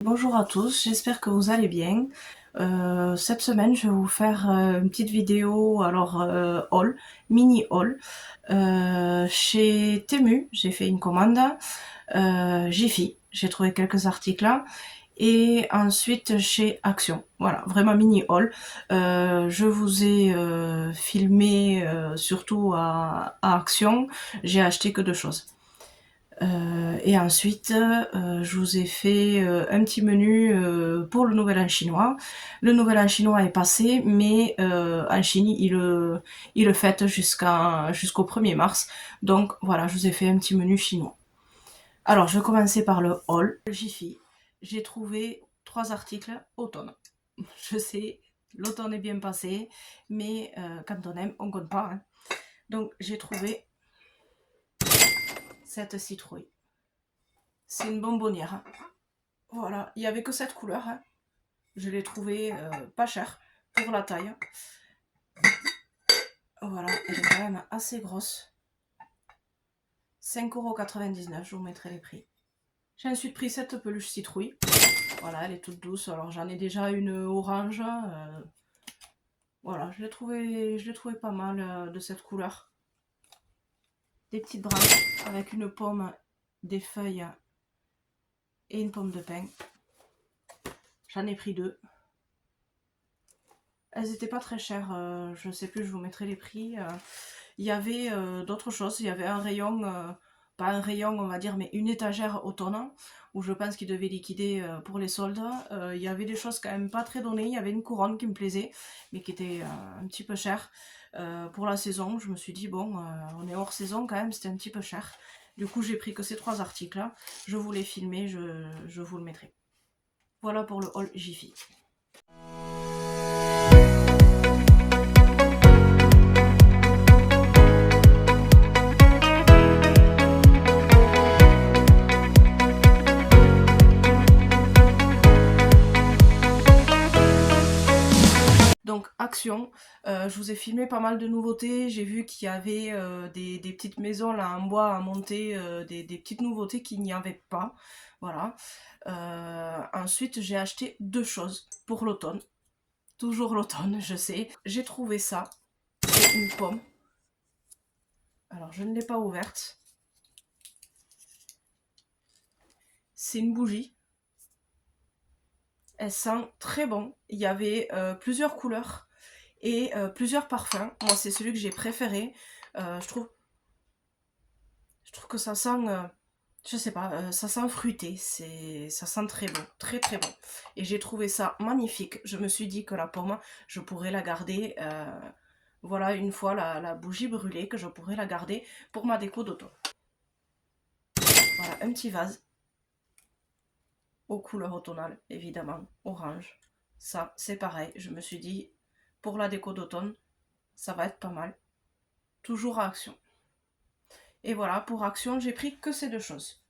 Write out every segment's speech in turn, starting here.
Bonjour à tous, j'espère que vous allez bien. Cette semaine, je vais vous faire une petite vidéo, haul, mini haul. Chez Temu, j'ai fait une commande. Jiffy, j'ai trouvé quelques articles là. Et ensuite chez Action, voilà, vraiment mini haul. Je vous ai filmé surtout à Action, j'ai acheté que deux choses. Et ensuite, je vous ai fait un petit menu pour le Nouvel An chinois. Le Nouvel An chinois est passé, mais en Chine, il le fête jusqu'au 1er mars. Donc voilà, je vous ai fait un petit menu chinois. Alors, je vais commencer par le haul. Jiffy, j'ai trouvé 3 articles automne. Je sais, l'automne est bien passé, mais quand on aime, on compte pas. Hein. Donc, j'ai trouvé cette citrouille. C'est une bonbonnière. Hein. Voilà, il n'y avait que cette couleur. Hein. Je l'ai trouvée pas chère pour la taille. Voilà, elle est quand même assez grosse. 5,99 €, je vous mettrai les prix. J'ai ensuite pris cette peluche citrouille. Voilà, elle est toute douce. Alors j'en ai déjà une orange. Voilà, je l'ai trouvé pas mal de cette couleur. Des petites branches avec une pomme, des feuilles et une pomme de pin. J'en ai pris 2. Elles étaient pas très chères, je sais plus, je vous mettrai les prix. Il y avait d'autres choses, il y avait un rayon, pas un rayon on va dire, mais une étagère automne, où je pense qu'ils devaient liquider pour les soldes. Il y avait des choses quand même pas très données, il y avait une couronne qui me plaisait, mais qui était un petit peu chère. Pour la saison, je me suis dit, bon, on est hors saison quand même, c'était un petit peu cher. Du coup, j'ai pris que ces 3 articles-là, je vous les filmer, je vous le mettrai. Voilà pour le haul Jiffy. Donc Action, je vous ai filmé pas mal de nouveautés, j'ai vu qu'il y avait des petites maisons là en bois à monter, des petites nouveautés qu'il n'y avait pas, voilà. Ensuite j'ai acheté 2 choses pour l'automne, toujours l'automne je sais. J'ai trouvé ça, c'est une pomme, alors je ne l'ai pas ouverte, c'est une bougie. Elle sent très bon. Il y avait plusieurs couleurs et plusieurs parfums. Moi, c'est celui que j'ai préféré. Je trouve que ça sent, je sais pas, ça sent fruité. Ça sent très bon, très très bon. Et j'ai trouvé ça magnifique. Je me suis dit que la pomme, je pourrais la garder. Voilà, une fois la bougie brûlée, que je pourrais la garder pour ma déco d'automne. Voilà, un petit vase. Aux couleurs automnales, évidemment, orange. Ça, c'est pareil, je me suis dit, pour la déco d'automne, ça va être pas mal. Toujours à Action. Et voilà, pour Action, j'ai pris que ces 2 choses.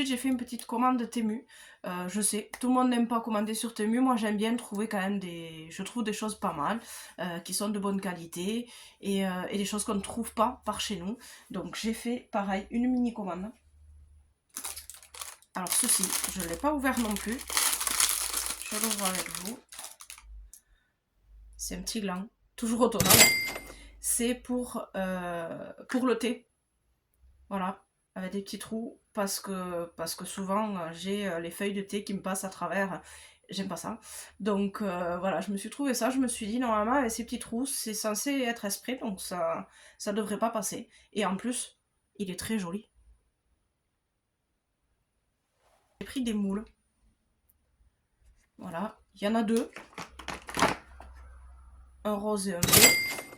ensuite, j'ai fait une petite commande de Temu. Je sais, tout le monde n'aime pas commander sur Temu. Moi, j'aime bien trouver quand même je trouve des choses pas mal, qui sont de bonne qualité et des choses qu'on ne trouve pas par chez nous. Donc, j'ai fait pareil, une mini commande. Alors, ceci, je ne l'ai pas ouvert non plus. Je l'ouvre avec vous. C'est un petit gland, toujours autonome. C'est pour le thé. Voilà, avec des petits trous, parce que souvent j'ai les feuilles de thé qui me passent à travers, j'aime pas ça. Donc voilà, je me suis trouvé ça, je me suis dit normalement avec ces petits trous, c'est censé être exprès, donc ça devrait pas passer. Et en plus, il est très joli. J'ai pris des moules. Voilà, il y en a deux. Un rose et un bleu,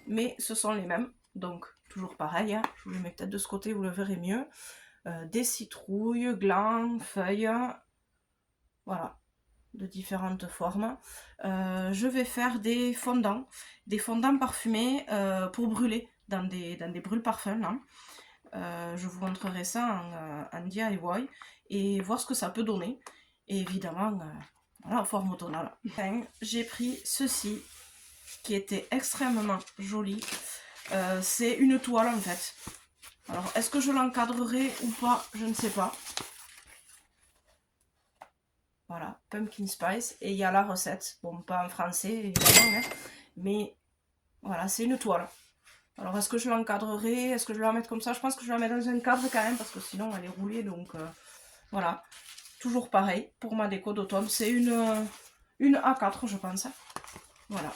mais ce sont les mêmes, donc toujours pareil, hein. Je vous les mets peut-être de ce côté, vous le verrez mieux. Des citrouilles, glands, feuilles, voilà, de différentes formes. Je vais faire des fondants parfumés pour brûler dans des brûle-parfums. Je vous montrerai ça en DIY et voir ce que ça peut donner. Et évidemment, voilà, en forme automnale. Enfin, j'ai pris ceci qui était extrêmement joli. C'est une toile en fait. Alors, est-ce que je l'encadrerai ou pas? Je ne sais pas. Voilà, pumpkin spice. Et il y a la recette. Bon, pas en français, évidemment, hein, mais voilà, c'est une toile. Alors, est-ce que je l'encadrerai? Est-ce que je vais la mettre comme ça? Je pense que je vais la mettre dans un cadre quand même, parce que sinon, elle est roulée. Donc, voilà. Toujours pareil, pour ma déco d'automne. C'est une A4, je pense. Voilà.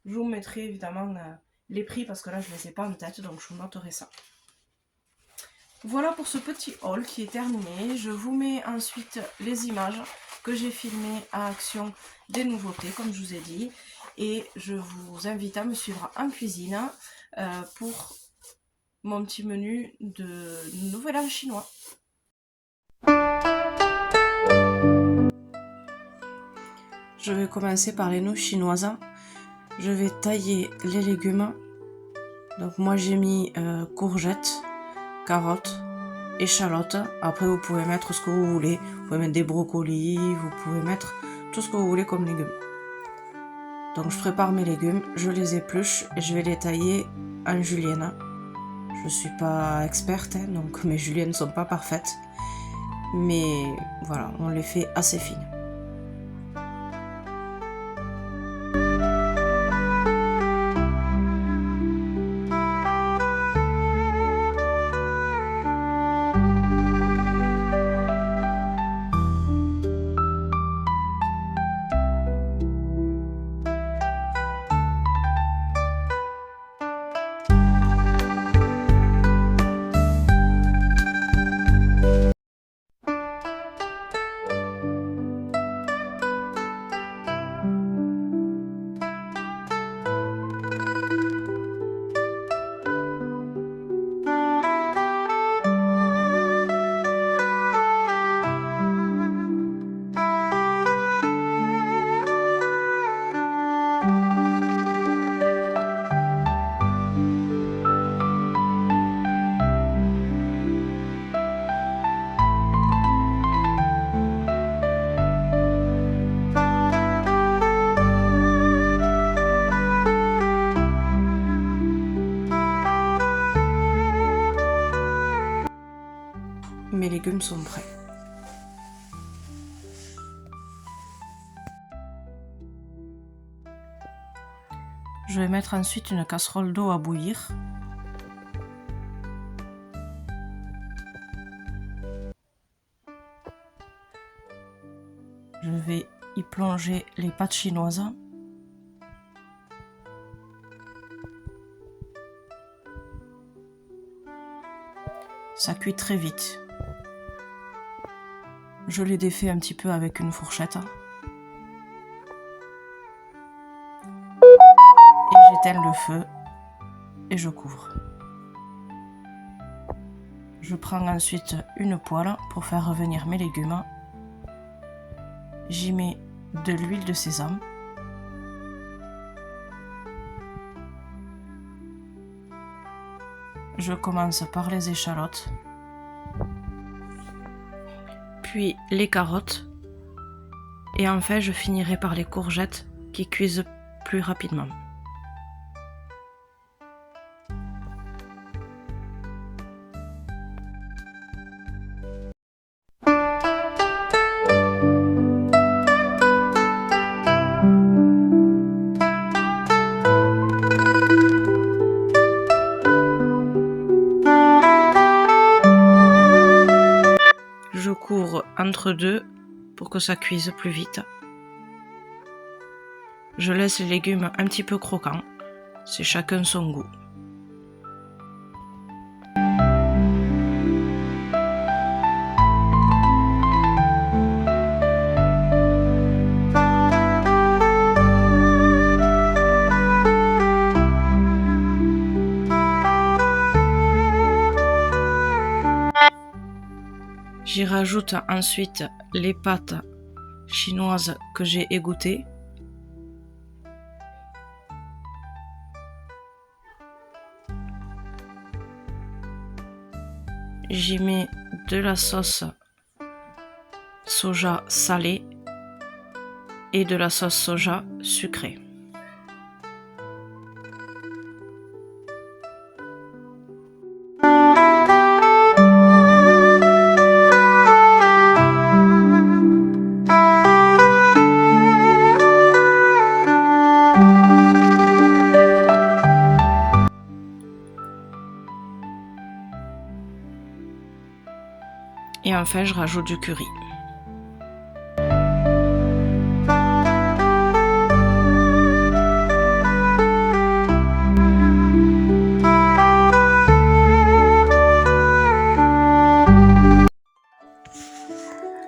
Je vous mettrai évidemment les prix, parce que là, je ne les ai pas en tête, donc je vous noterai ça. Voilà pour ce petit haul qui est terminé. Je vous mets ensuite les images que j'ai filmées à Action des nouveautés, comme je vous ai dit. Et je vous invite à me suivre en cuisine pour mon petit menu de nouvel an chinois. Je vais commencer par les nouilles chinoises. Je vais tailler les légumes. Donc moi j'ai mis courgettes, carottes, échalotes. Après vous pouvez mettre ce que vous voulez. Vous pouvez mettre des brocolis, vous pouvez mettre tout ce que vous voulez comme légumes. Donc je prépare mes légumes, je les épluche et je vais les tailler en julienne. Je suis pas experte, hein, donc mes juliennes ne sont pas parfaites. Mais voilà, on les fait assez fines. Mes légumes sont prêts. Je vais mettre ensuite une casserole d'eau à bouillir. Je vais y plonger les pâtes chinoises. Ça cuit très vite. Je les défais un petit peu avec une fourchette. Et j'éteins le feu et je couvre. Je prends ensuite une poêle pour faire revenir mes légumes. J'y mets de l'huile de sésame. Je commence par les échalotes. puis les carottes. Et enfin, je finirai par les courgettes qui cuisent plus rapidement. Je cours entre deux pour que ça cuise plus vite. Je laisse les légumes un petit peu croquants, c'est chacun son goût. J'y rajoute ensuite les pâtes chinoises que j'ai égouttées. J'y mets de la sauce soja salée et de la sauce soja sucrée. Et enfin, je rajoute du curry.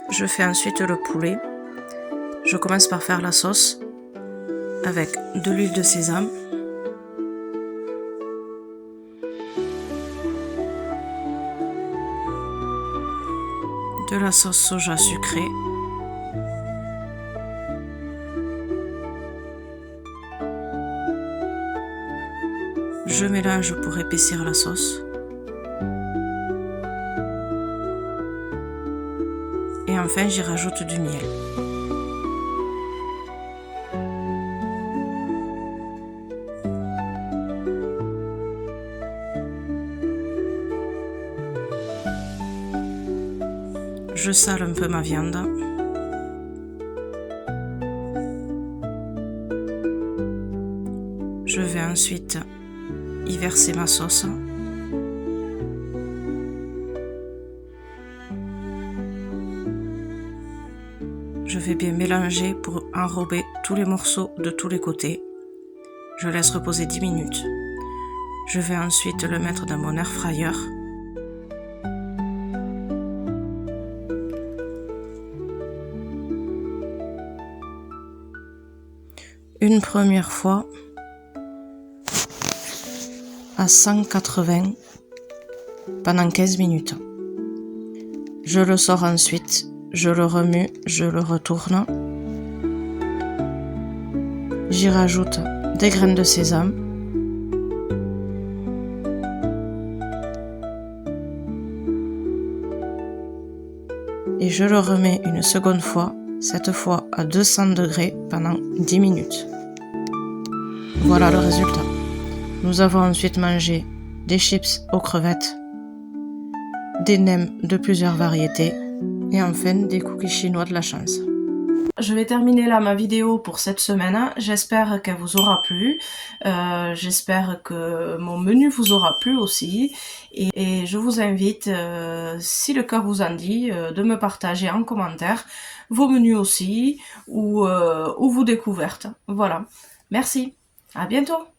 Je fais ensuite le poulet. Je commence par faire la sauce avec de l'huile de sésame, de la sauce soja sucrée, je mélange pour épaissir la sauce et enfin j'y rajoute du miel. Je sale un peu ma viande. Je vais ensuite y verser ma sauce. Je vais bien mélanger pour enrober tous les morceaux de tous les côtés. Je laisse reposer 10 minutes. Je vais ensuite le mettre dans mon air fryer. Une première fois à 180 pendant 15 minutes. Je le sors ensuite, je le remue, je le retourne. J'y rajoute des graines de sésame. Et je le remets une seconde fois, cette fois à 200 degrés pendant 10 minutes. Voilà le résultat. Nous avons ensuite mangé des chips aux crevettes, des nems de plusieurs variétés et enfin des cookies chinois de la chance. Je vais terminer là ma vidéo pour cette semaine. J'espère qu'elle vous aura plu. J'espère que mon menu vous aura plu aussi. Et je vous invite, si le cœur vous en dit, de me partager en commentaire vos menus aussi ou vos découvertes. Voilà. Merci. À bientôt.